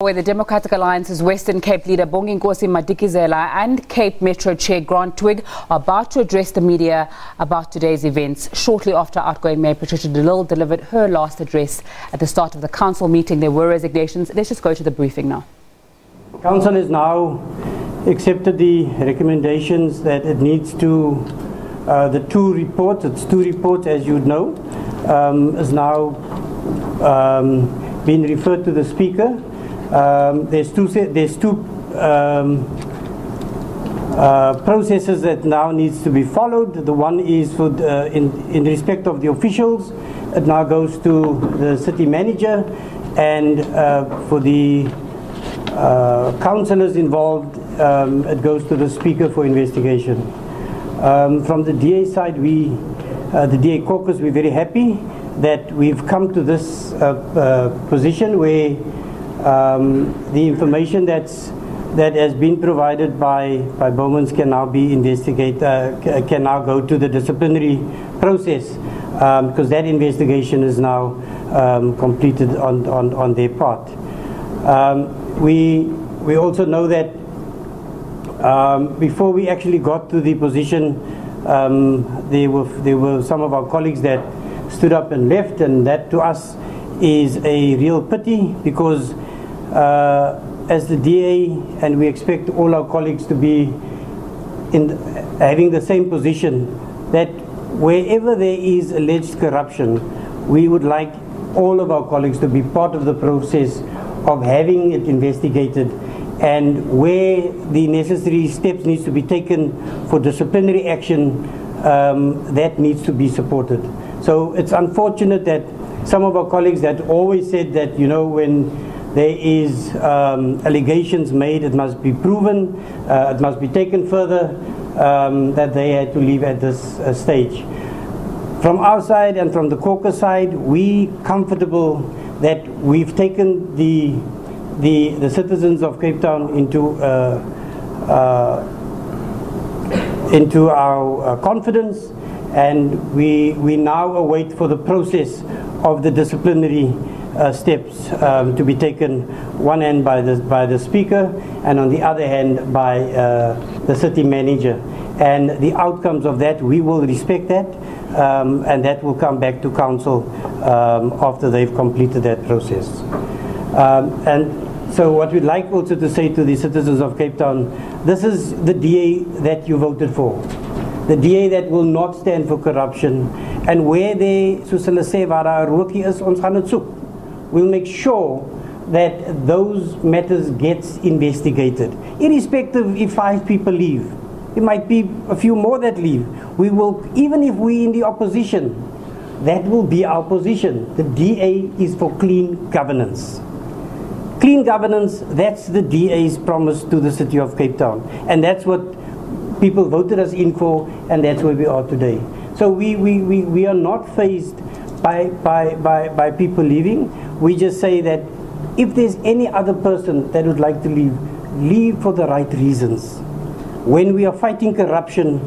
Where the Democratic Alliance's Western Cape leader Bonginkosi Madikizela and Cape Metro Chair Grant Twigg are about to address the media about today's events. Shortly after outgoing Mayor Patricia de Lille delivered her last address at the start of the council meeting, there were resignations. Let's just go to the briefing now. Council has now accepted the recommendations that it needs to, the two reports as you would know, is now being referred to the Speaker. There's two processes that now needs to be followed. The one is for in respect of the officials, it now goes to the city manager, and for the councillors involved, it goes to the Speaker for investigation. From the DA side, the DA caucus, we're very happy that we've come to this position where the information that has been provided by Bowmans can now be investigated, can now go to the disciplinary process, because that investigation is now completed on their part. We also know that before we actually got to the position, there were some of our colleagues that stood up and left, and that to us is a real pity, because as the DA, and we expect all our colleagues to be having the same position, that wherever there is alleged corruption, we would like all of our colleagues to be part of the process of having it investigated, and where the necessary steps needs to be taken for disciplinary action, that needs to be supported. So it's unfortunate that some of our colleagues that always said that, you know, when there is allegations made, it must be proven, it must be taken further, that they had to leave at this stage. From our side and from the caucus side, we comfortable that we've taken the citizens of Cape Town into our confidence, and we now await for the process of the disciplinary steps to be taken, one hand by the Speaker, and on the other hand by the city manager. And the outcomes of that, we will respect that, and that will come back to council after they've completed that process. And so what we'd like also to say to the citizens of Cape Town, this is the DA that you voted for. The DA that will not stand for corruption, and where they, soos hulle sê, waar daar rookie is, ons gaan dit soek. We'll make sure that those matters gets investigated, irrespective if 5 people leave. It might be a few more that leave. We will, even if we in the opposition, that will be our position. The DA is for clean governance. Clean governance, that's the DA's promise to the city of Cape Town, and that's what people voted us in for, and that's where we are today. So we are not fazed by people leaving. We just say that if there's any other person that would like to leave for the right reasons. When we are fighting corruption,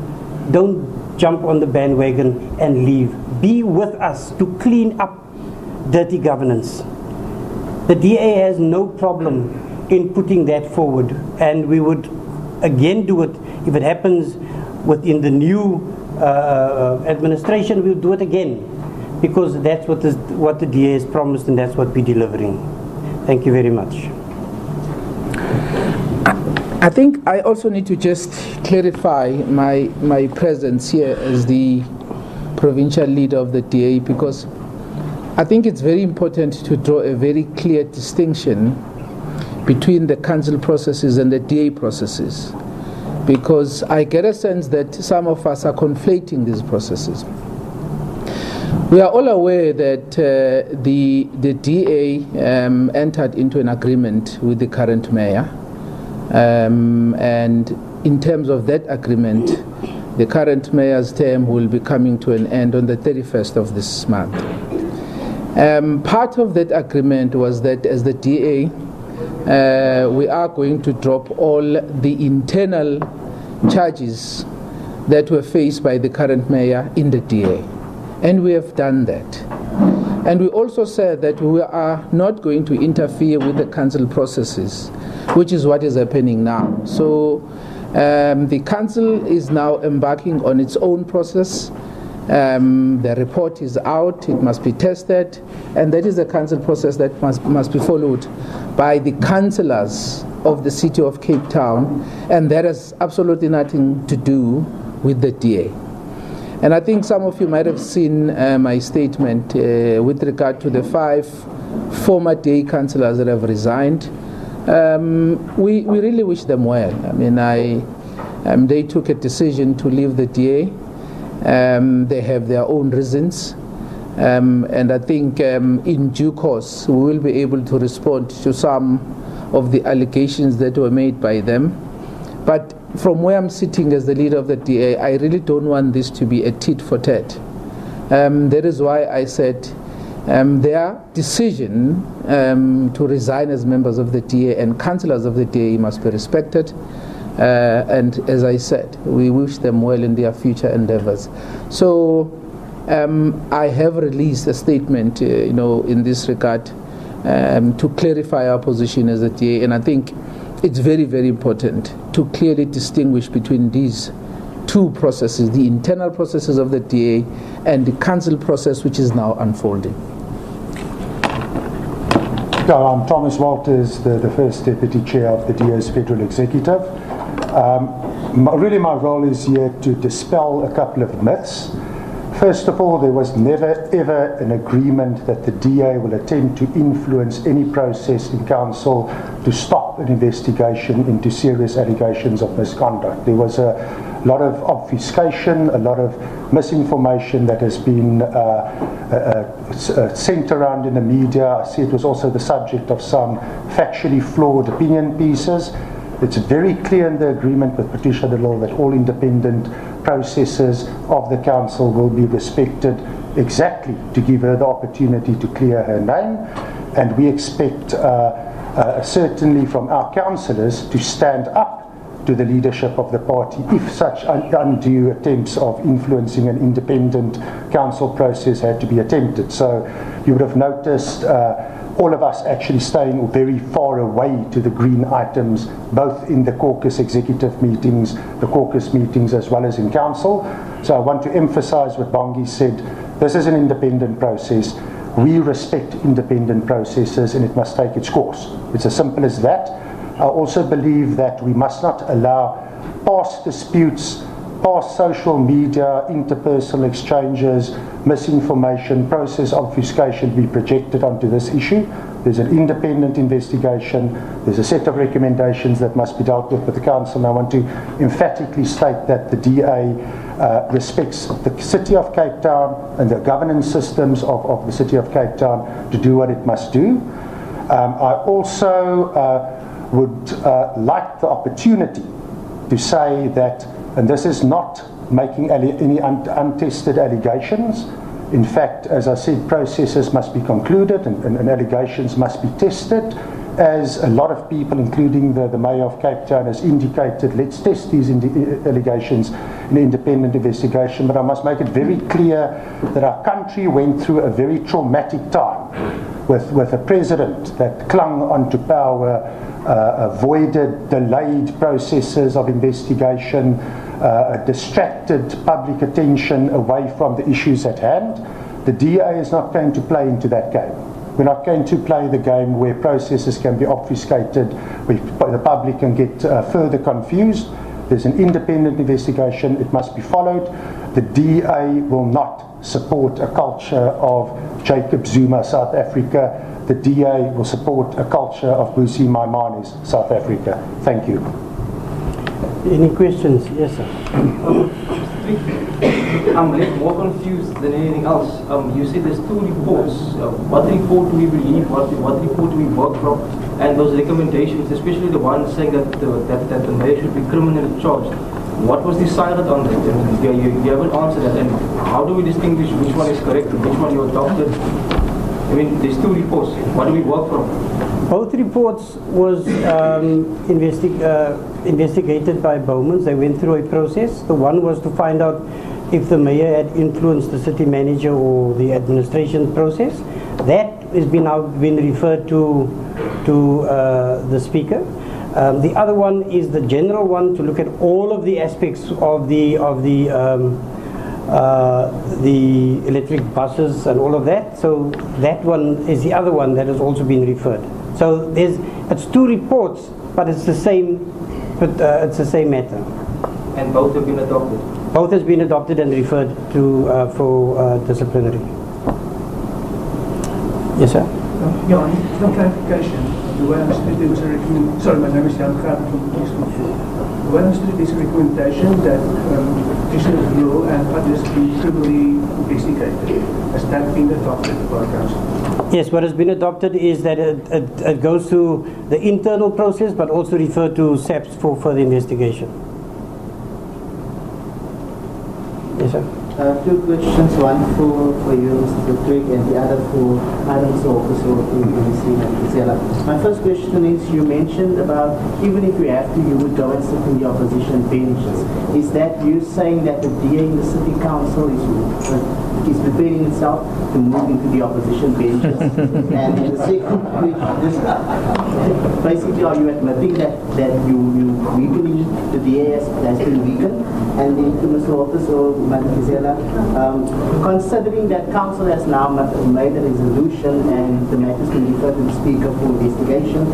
don't jump on the bandwagon and leave. Be with us to clean up dirty governance. The DA has no problem in putting that forward, and we would again do it if it happens within the new administration. We'll do it again, because that's what the DA has promised, and that's what we're delivering. Thank you very much. I think I also need to just clarify my presence here as the provincial leader of the DA, because I think it's very important to draw a very clear distinction between the council processes and the DA processes, because I get a sense that some of us are conflating these processes. We are all aware that the DA entered into an agreement with the current mayor, and in terms of that agreement, the current mayor's term will be coming to an end on the 31st of this month. Part of that agreement was that as the DA, we are going to drop all the internal charges that were faced by the current mayor in the DA. And we have done that. And we also said that we are not going to interfere with the council processes, which is what is happening now. So the council is now embarking on its own process. The report is out, it must be tested, and that is a council process that must be followed by the councillors of the City of Cape Town, and that has absolutely nothing to do with the DA. And I think some of you might have seen my statement with regard to the 5 former DA councillors that have resigned. We really wish them well. I mean, they took a decision to leave the DA. They have their own reasons. And I think in due course we will be able to respond to some of the allegations that were made by them. But from where I'm sitting as the leader of the DA, I really don't want this to be a tit for tat. That is why I said their decision to resign as members of the DA and councillors of the DA must be respected. And as I said, we wish them well in their future endeavors. So I have released a statement, in this regard to clarify our position as a DA, and I think it's very, very important to clearly distinguish between these 2 processes, the internal processes of the DA and the council process which is now unfolding. I'm Thomas Walters, the first Deputy Chair of the DA's Federal Executive. Really my role is here to dispel a couple of myths. First of all, there was never ever an agreement that the DA will attempt to influence any process in council to stop an investigation into serious allegations of misconduct. There was a lot of obfuscation, a lot of misinformation that has been sent around in the media. I see it was also the subject of some factually flawed opinion pieces. It's very clear in the agreement with Patricia de Lille that all independent processes of the council will be respected, exactly to give her the opportunity to clear her name. And we expect certainly from our councillors to stand up to the leadership of the party if such undue attempts of influencing an independent council process had to be attempted. So you would have noticed all of us actually staying very far away to the green items, both in the caucus executive meetings, the caucus meetings, as well as in council. So I want to emphasize what Bongi said. This is an independent process. We respect independent processes and it must take its course. It's as simple as that. I also believe that we must not allow past disputes, past social media, interpersonal exchanges, misinformation, process obfuscation be projected onto this issue. There's an independent investigation. There's a set of recommendations that must be dealt with the council. And I want to emphatically state that the DA respects the City of Cape Town and the governance systems of the City of Cape Town to do what it must do. I also would like the opportunity to say that, and this is not making any untested allegations. In fact, as I said, processes must be concluded and allegations must be tested. As a lot of people, including the Mayor of Cape Town, has indicated, let's test these allegations in an independent investigation. But I must make it very clear that our country went through a very traumatic time with a president that clung onto power, avoided delayed processes of investigation, distracted public attention away from the issues at hand. The DA is not going to play into that game. We're not going to play the game where processes can be obfuscated, where the public can get further confused. There's an independent investigation. It must be followed. The DA will not support a culture of Jacob Zuma, South Africa. The DA will support a culture of Busi Maimani's South Africa. Thank you. Any questions? Yes, sir. I'm left more confused than anything else. You said there's 2 reports. What report do we believe? What report do we work from? And those recommendations, especially the one saying that the mayor should be criminally charged. What was decided on that? You haven't answered that. And how do we distinguish which one is correct and which one you adopted? I mean, there's 2 reports. What do we work from? Both reports was investigated by Bowmans. They went through a process. The one was to find out if the mayor had influenced the city manager or the administration process. That has now been referred to the speaker. The other one is the general one, to look at all of the aspects of the electric buses and all of that. So that one is the other one that has also been referred. So it's two reports, but it's the same. It's the same matter. And both have been adopted. Both has been adopted and referred to for disciplinary. Yes, sir. Yeah, I need some clarification. The way I understood there was a recommendation. Sorry, my name is Shaun August from Eastwood. The way I understood there's a recommendation that Patricia de Lille and others be criminally investigated. Has that been adopted by council? Yes, what has been adopted is that it goes through the internal process, but also referred to SABC for further investigation. Yes, sir. Two questions, one for you, Mr. Twigg, and the other for Adam's office or Bonginkosi Madikizela. My first question is, you mentioned about even if you have to, you would go and sit in the opposition benches. Is that you saying that the DA in the city council is preparing itself to move into the opposition benches? And the second question, basically, are you admitting that you weakening the DA has been weakened? And then to Mr. Office or Madikizela, considering that council has now made a resolution and the matter has been referred to the speaker for investigation,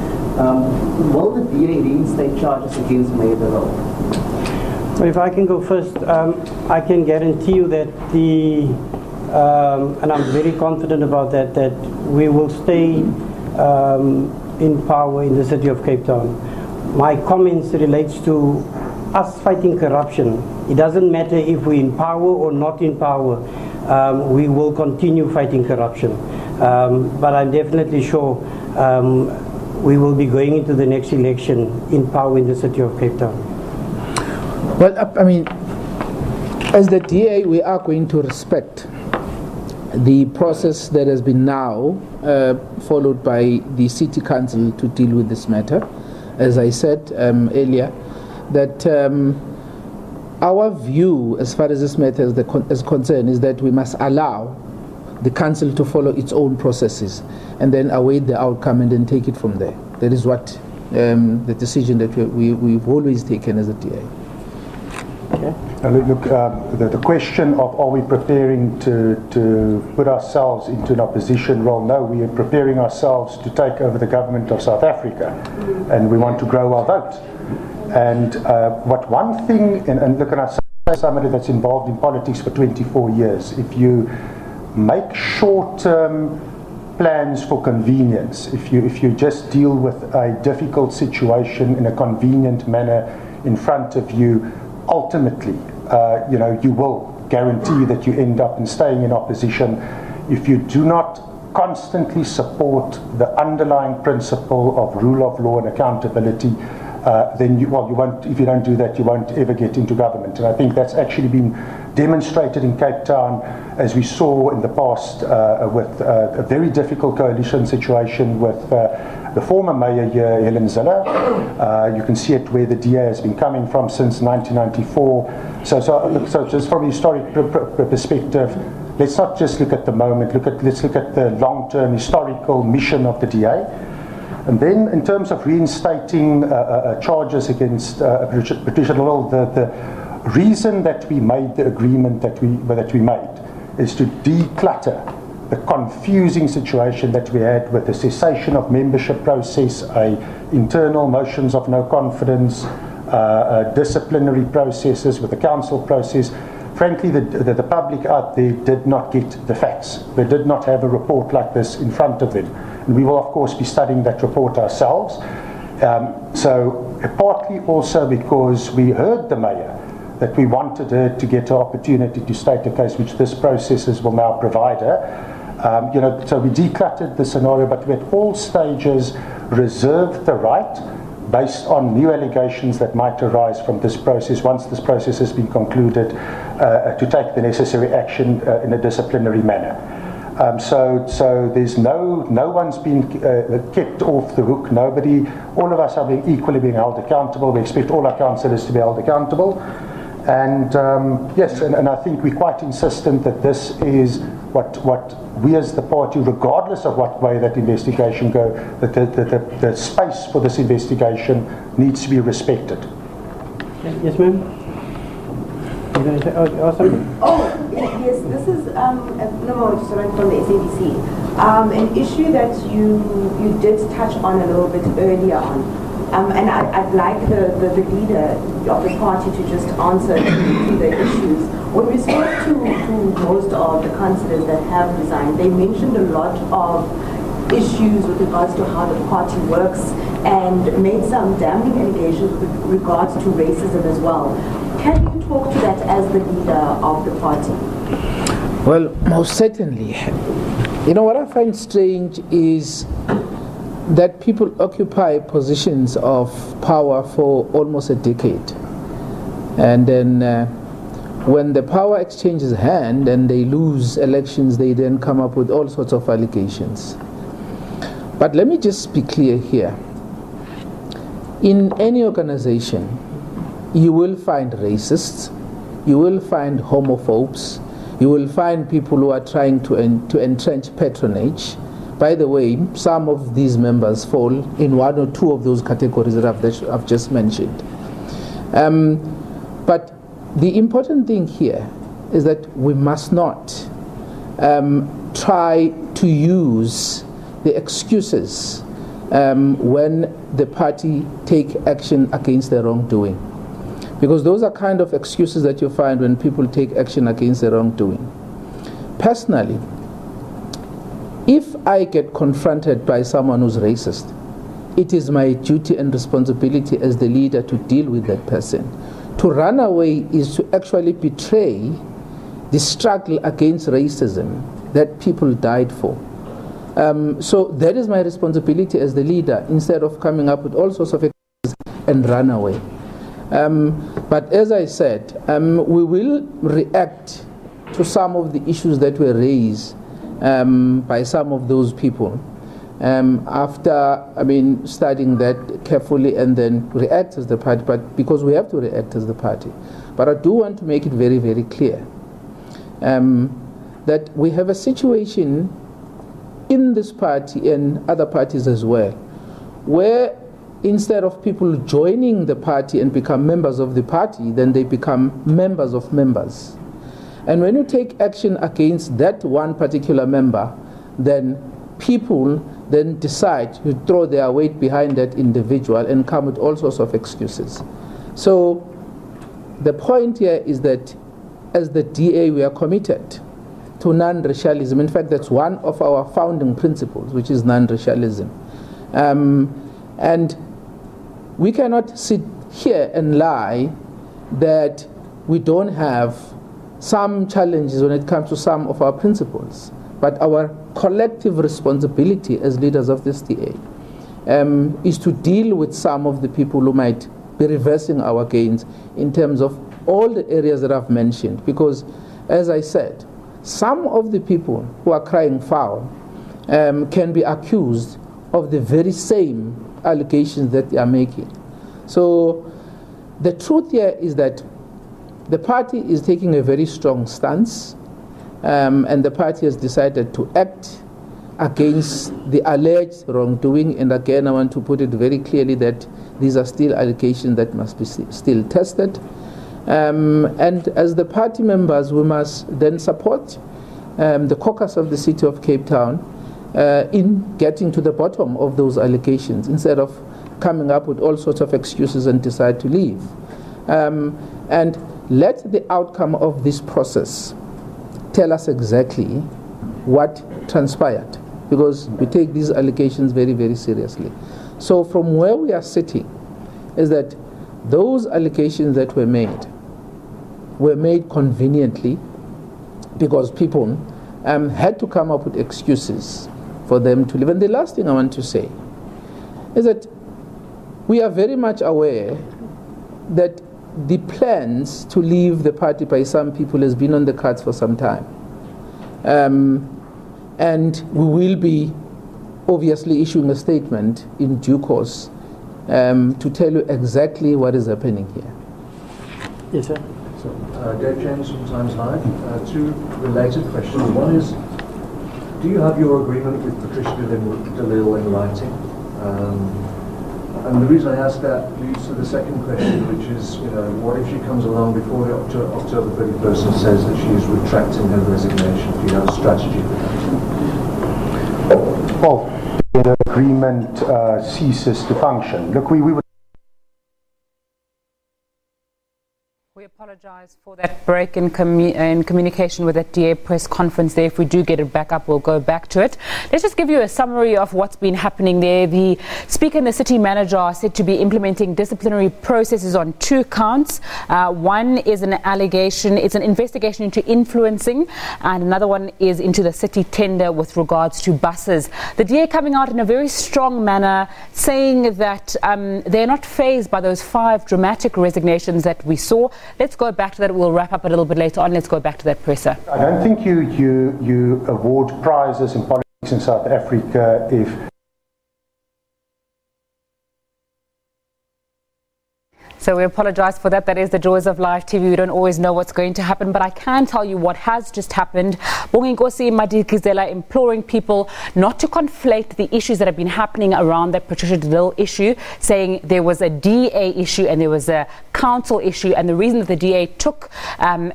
will the DA reinstate charges against Mayor de Lille? So if I can go first, I can guarantee you that and I'm very confident about that we will stay in power in the city of Cape Town. My comments relates to us fighting corruption. It doesn't matter if we're in power or not in power. We will continue fighting corruption. But I'm definitely sure we will be going into the next election in power in the city of Cape Town. Well, I mean, as the DA, we are going to respect the process that has been now followed by the City Council to deal with this matter. As I said earlier, that our view as far as this matter is concerned is that we must allow the council to follow its own processes and then await the outcome and then take it from there. That is what the decision that we've always taken as a DA. Okay. Look, the question of are we preparing to put ourselves into an opposition role? No, we are preparing ourselves to take over the government of South Africa, and we want to grow our vote. And what one thing, and look, and I say somebody that's involved in politics for 24 years, if you make short-term plans for convenience, if you just deal with a difficult situation in a convenient manner in front of you, ultimately, you will guarantee that you end up in staying in opposition. If you do not constantly support the underlying principle of rule of law and accountability, then you won't. If you don't do that, you won't ever get into government. And I think that's actually been demonstrated in Cape Town, as we saw in the past with a very difficult coalition situation with the former mayor here, Helen Ziller. You can see it where the DA has been coming from since 1994. So just from a historic perspective, let's not just look at the moment. Let's look at the long-term historical mission of the DA. And then, in terms of reinstating charges against Patricia de Lille, the reason that we made the agreement that we made is to declutter the confusing situation that we had with the cessation of membership process, internal motions of no confidence, disciplinary processes with the council process. Frankly, the public out there did not get the facts. They did not have a report like this in front of them. And we will, of course, be studying that report ourselves. So partly also because we heard the mayor that we wanted her to get an opportunity to state a case, which this processes will now provide her. So we decluttered the scenario, but we at all stages reserved the right, based on new allegations that might arise from this process, once this process has been concluded, to take the necessary action in a disciplinary manner. So there's no one's been kept off the hook. Nobody, all of us are equally being held accountable. We expect all our councillors to be held accountable. And yes, and I think we're quite insistent that this is what we as the party, regardless of what way that investigation goes, that the space for this investigation needs to be respected. Yes, ma'am. You going to ask something? Oh, yes, this is from the SABC. An issue that you did touch on a little bit earlier on. And I'd like the leader of the party to just answer to the issues. When we spoke to most of the councillors that have resigned, they mentioned a lot of issues with regards to how the party works and made some damning allegations with regards to racism as well. Can you talk to that as the leader of the party? Well, most certainly. You know, what I find strange is that people occupy positions of power for almost a decade. And then when the power exchanges hand and they lose elections, they then come up with all sorts of allegations. But let me just be clear here. In any organization, you will find racists, you will find homophobes, you will find people who are trying to entrench patronage. By the way, some of these members fall in one or two of those categories that I've just mentioned. But the important thing here is that we must not try to use the excuses when the party take action against the wrongdoing. Because those are kind of excuses that you find when people take action against the wrongdoing. Personally, if I get confronted by someone who's racist, it is my duty and responsibility as the leader to deal with that person. To run away is to actually betray the struggle against racism that people died for. So that is my responsibility as the leader, instead of coming up with all sorts of excuses and run away. But as I said, we will react to some of the issues that were raised by some of those people after studying that carefully, and then react as the party, but because we have to react as the party. But I do want to make it very, very clear that we have a situation in this party and other parties as well, where instead of people joining the party and become members of the party, then they become members of members. And when you take action against that one particular member, then people then decide to throw their weight behind that individual and come with all sorts of excuses. So the point here is that as the DA, we are committed to non-racialism. In fact, that's one of our founding principles, which is non-racialism. And we cannot sit here and lie that we don't have some challenges when it comes to some of our principles. But our collective responsibility as leaders of this DA is to deal with some of the people who might be reversing our gains in terms of all the areas that I've mentioned. Because, as I said, some of the people who are crying foul can be accused of the very same allegations that they are making. So the truth here is that the party is taking a very strong stance, and the party has decided to act against the alleged wrongdoing. And again, I want to put it very clearly that these are still allegations that must be still tested. And as the party members, we must then support the caucus of the City of Cape Town in getting to the bottom of those allegations, instead of coming up with all sorts of excuses and decide to leave. And let the outcome of this process tell us exactly what transpired, because we take these allegations very, very seriously. So from where we are sitting is that those allegations that were made conveniently, because people had to come up with excuses for them to leave. And the last thing I want to say is that we are very much aware that the plans to leave the party by some people has been on the cards for some time. And we will be obviously issuing a statement in due course to tell you exactly what is happening here. Yes, sir. Dave James from Times Live. Two related questions. One is, do you have your agreement with Patricia de Lille in writing? And the reason I ask that leads to the second question, which is, what if she comes along before the October 31st and says that she is retracting her resignation? Do you have a strategy for that? Well, the agreement ceases to function. Look, we would. We apologise for that break in communication with that DA press conference there. If we do get it back up, we'll go back to it. Let's just give you a summary of what's been happening there. The Speaker and the City Manager are said to be implementing disciplinary processes on 2 counts. One is an allegation, it's an investigation into influencing, and another one is into the city tender with regards to buses. The DA coming out in a very strong manner, saying that they're not fazed by those 5 dramatic resignations that we saw. Let's go back to that. We'll wrap up a little bit later on. Let's go back to that presser. I don't think you award prizes in politics in South Africa if So we apologise for that. That is the joys of live TV. We don't always know what's going to happen, but I can tell you what has just happened. Bonginkosi Madikizela imploring people not to conflate the issues that have been happening around that Patricia de Lille issue, saying there was a DA issue and there was a council issue, and the reason that the DA took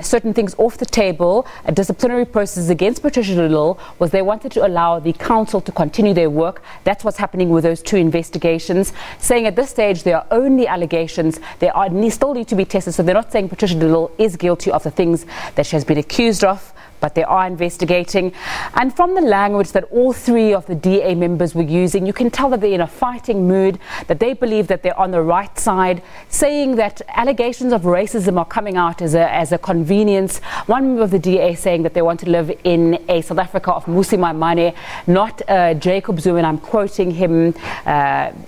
certain things off the table, a disciplinary process against Patricia de Lille, was they wanted to allow the council to continue their work. That's what's happening with those 2 investigations, saying at this stage there are only allegations. They still need to be tested, so they're not saying Patricia de Lille is guilty of the things that she has been accused of, but they are investigating. And from the language that all 3 of the DA members were using, you can tell that they're in a fighting mood, that they believe that they're on the right side, saying that allegations of racism are coming out as a convenience. One member of the DA saying that they want to live in a South Africa of Musi Maimane, not Jacob Zuma, and I'm quoting him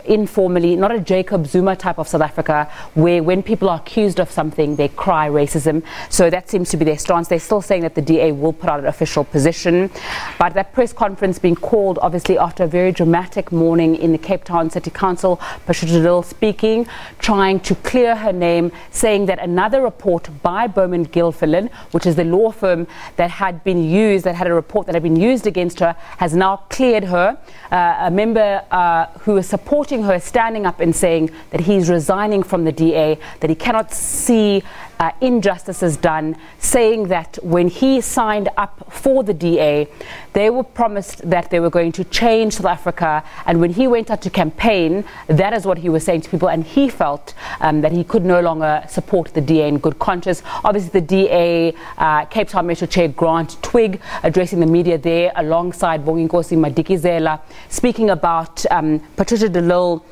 informally, not a Jacob Zuma type of South Africa, where when people are accused of something, they cry racism. So that seems to be their stance. They're still saying that the DA will put out an official position, but that press conference being called obviously after a very dramatic morning in the Cape Town City Council. Patricia de Lille speaking, trying to clear her name, saying that another report by Bowman Gilfillan, which is the law firm that had been used, that had a report that had been used against her, has now cleared her. A member who is supporting her standing up and saying that he's resigning from the DA, that he cannot see injustices done, saying that when he signed up for the DA, they were promised that they were going to change South Africa, and when he went out to campaign, that is what he was saying to people, and he felt that he could no longer support the DA in good conscience. Obviously the DA, Cape Town Metro Chair Grant Twigg, addressing the media there alongside Bonginkosi Madikizela, speaking about Patricia de Lille.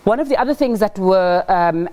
One of the other things that were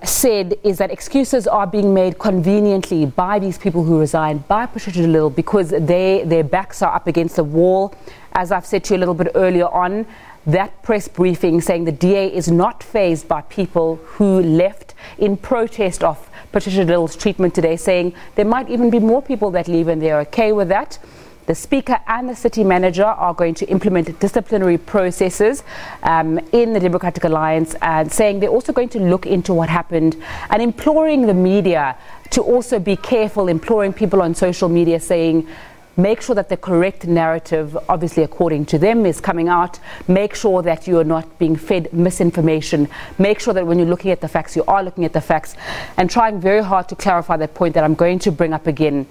said is that excuses are being made conveniently by these people who resigned, by Patricia de Lille, because their backs are up against the wall. As I've said to you a little bit earlier on, that press briefing saying the DA is not fazed by people who left in protest of Patricia de Lille's treatment today, saying there might even be more people that leave and they're okay with that. The Speaker and the City Manager are going to implement disciplinary processes in the Democratic Alliance, and saying they're also going to look into what happened, and imploring the media to also be careful, imploring people on social media, saying make sure that the correct narrative, obviously according to them, is coming out. Make sure that you are not being fed misinformation. Make sure that when you're looking at the facts, you are looking at the facts, and trying very hard to clarify that point that I'm going to bring up again,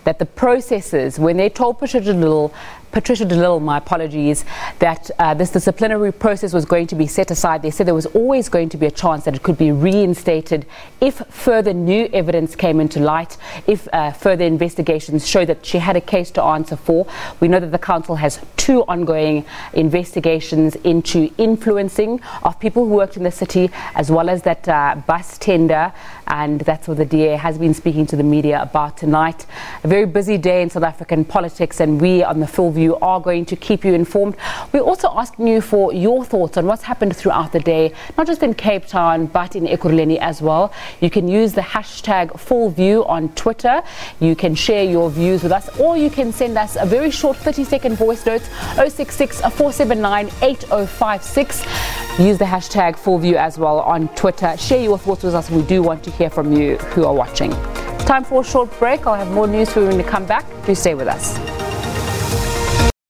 that the processes, when they told Patricia de Lille, my apologies, that this disciplinary process was going to be set aside, they said there was always going to be a chance that it could be reinstated if further new evidence came into light, if further investigations show that she had a case to answer for. We know that the council has 2 ongoing investigations into influencing of people who worked in the city, as well as that bus tender, and that's what the DA has been speaking to the media about tonight. A very busy day in South African politics, and we on the Full View are going to keep you informed. We're also asking you for your thoughts on what's happened throughout the day, not just in Cape Town but in Ekurhuleni as well. You can use the hashtag Full View on Twitter. You can share your views with us, or you can send us a very short 30-second voice note, 066 479 8056. Use the hashtag #FullView as well on Twitter. Share your thoughts with us. We do want to hear from you who are watching. Time for a short break. I'll have more news for you when we come back. Do stay with us.